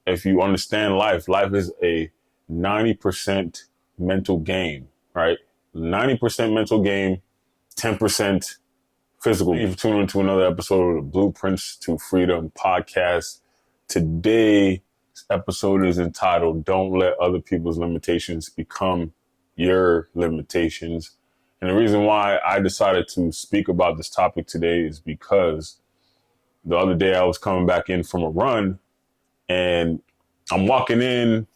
if you understand life, life is a 90% mental game, right? 90% mental game, 10% physical. Thank you for tuning into another episode of the Blueprints to Freedom podcast. Today's episode is entitled, Don't Let Other People's Limitations Become Your Limitations. And the reason why I decided to speak about this topic today is because the other day I was coming back in from a run and I'm walking in,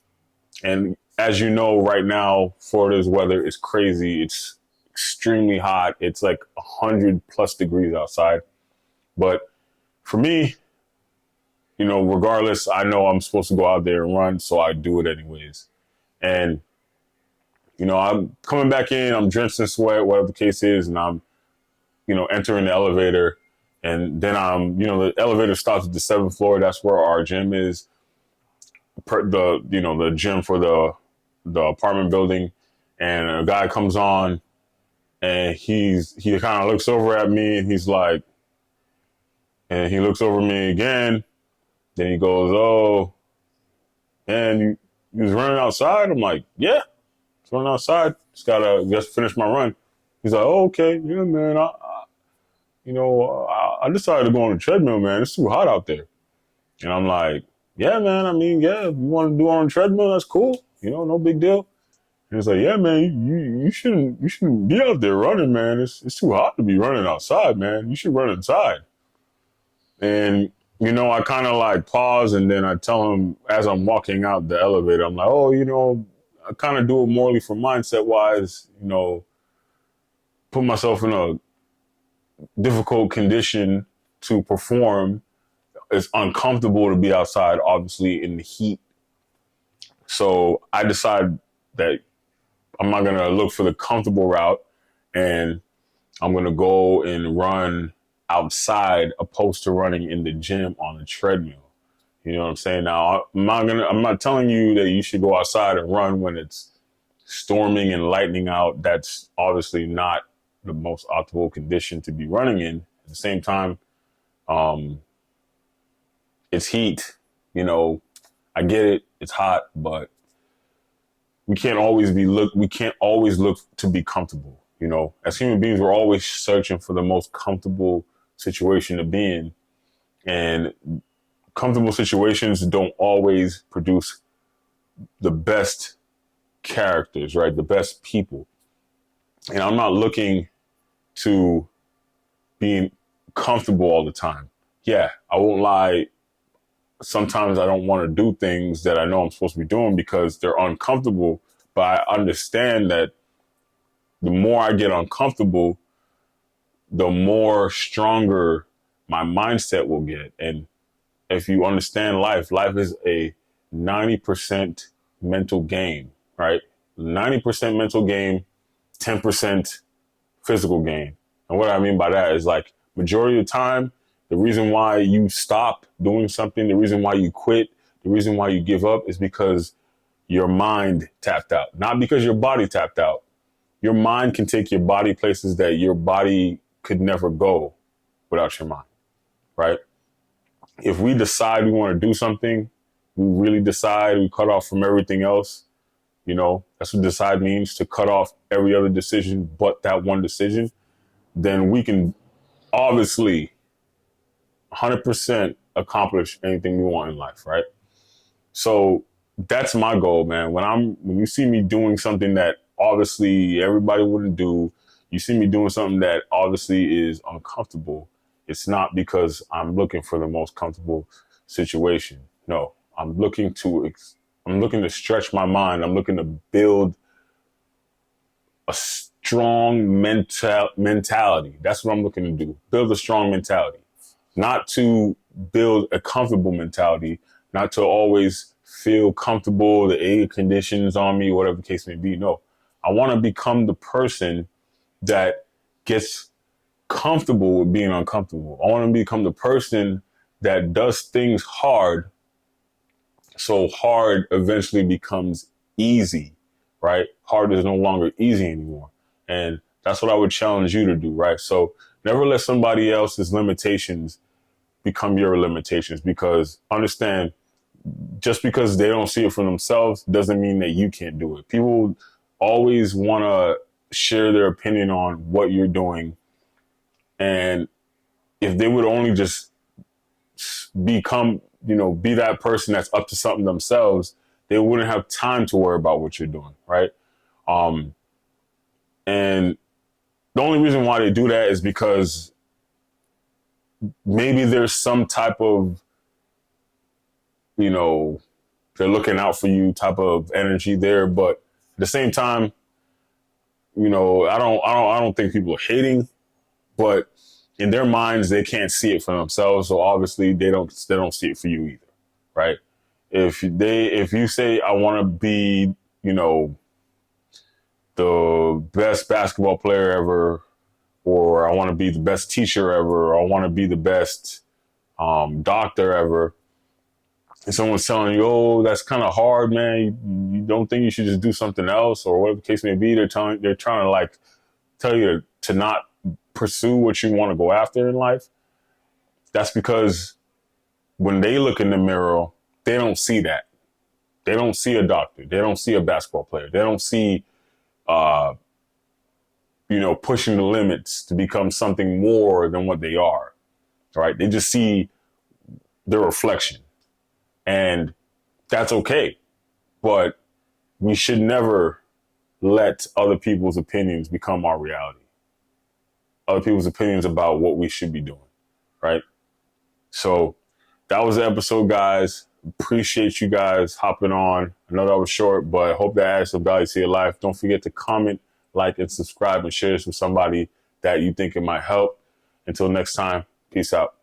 and as you know, right now, Florida's weather is crazy. It's extremely hot. It's like 100+ degrees outside. But for me, regardless, I know I'm supposed to go out there and run, so I do it anyways. And, I'm coming back in, I'm drenched in sweat, whatever the case is, and I'm, entering the elevator. And then the elevator stops at the 7th floor. That's where our gym is. The gym for the apartment building, and a guy comes on, and he kind of looks over at me, and he looks over me again. Then he goes, "Oh, man, you was running outside?" I'm like, "Yeah, it's running outside. Just finish my run." He's like, "Oh, okay, yeah, man. I decided to go on the treadmill, man. It's too hot out there." And I'm like, "Yeah, man. I mean, yeah, if you want to do it on a treadmill, that's cool. No big deal." And he's like, "Yeah, man, you shouldn't be out there running, man. It's too hot to be running outside, man. You should run inside." And I kind of like pause, and then I tell him as I'm walking out the elevator, I'm like, "Oh, I kind of do it morally for mindset wise, put myself in a difficult condition to perform. It's uncomfortable to be outside, obviously, in the heat. So I decide that I'm not going to look for the comfortable route, and I'm going to go and run outside opposed to running in the gym on the treadmill." You know what I'm saying? Now, I'm not telling you that you should go outside and run when it's storming and lightning out. That's obviously not the most optimal condition to be running in. At the same time, it's heat. I get it. It's hot, but we can't always look to be comfortable. As human beings, we're always searching for the most comfortable situation to be in. And comfortable situations don't always produce the best characters, right? The best people. And I'm not looking to be comfortable all the time. Yeah, I won't lie. Sometimes I don't want to do things that I know I'm supposed to be doing because they're uncomfortable. But I understand that the more I get uncomfortable, the more stronger my mindset will get. And if you understand life, life is a 90% mental game, right? 90% mental game, 10% physical game. And what I mean by that is, like, majority of the time, the reason why you stop doing something, the reason why you quit, the reason why you give up is because your mind tapped out, not because your body tapped out. Your mind can take your body places that your body could never go without your mind, right? If we decide we want to do something, we really decide, we cut off from everything else. That's what decide means, to cut off every other decision but that one decision. Then we can obviously 100% accomplish anything we want in life, right? So that's my goal, man. When you see me doing something that obviously everybody wouldn't do, you see me doing something that obviously is uncomfortable, it's not because I'm looking for the most comfortable situation. No, I'm looking to stretch my mind. I'm looking to build a strong mentality. That's what I'm looking to do. Build a strong mentality. Not to build a comfortable mentality, not to always feel comfortable, the air conditions on me, whatever the case may be. No, I want to become the person that gets comfortable with being uncomfortable. I want to become the person that does things hard, so hard eventually becomes easy, right? Hard is no longer easy anymore. And that's what I would challenge you to do, right? So never let somebody else's limitations become your limitations, because understand just because they don't see it for themselves doesn't mean that you can't do it. People always want to share their opinion on what you're doing. And if they would only just become, be that person that's up to something themselves, they wouldn't have time to worry about what you're doing, right? And the only reason why they do that is because maybe there's some type of, they're looking out for you type of energy there. But at the same time, I don't think people are hating, but in their minds, they can't see it for themselves. So obviously they don't see it for you either. Right. If you say, I want to be, the best basketball player ever, or I want to be the best teacher ever, or I want to be the best doctor ever, and someone's telling you, oh, that's kind of hard, man. You don't think you should just do something else, or whatever the case may be. They're trying to like tell you to not pursue what you want to go after in life. That's because when they look in the mirror, they don't see that. They don't see a doctor. They don't see a basketball player. They don't see, pushing the limits to become something more than what they are. Right? They just see their reflection. And that's okay. But we should never let other people's opinions become our reality. Other people's opinions about what we should be doing. Right? So that was the episode, guys. Appreciate you guys hopping on. I know that was short, but I hope that adds some value to your life. Don't forget to comment, like, and subscribe, and share this with somebody that you think it might help. Until next time, peace out.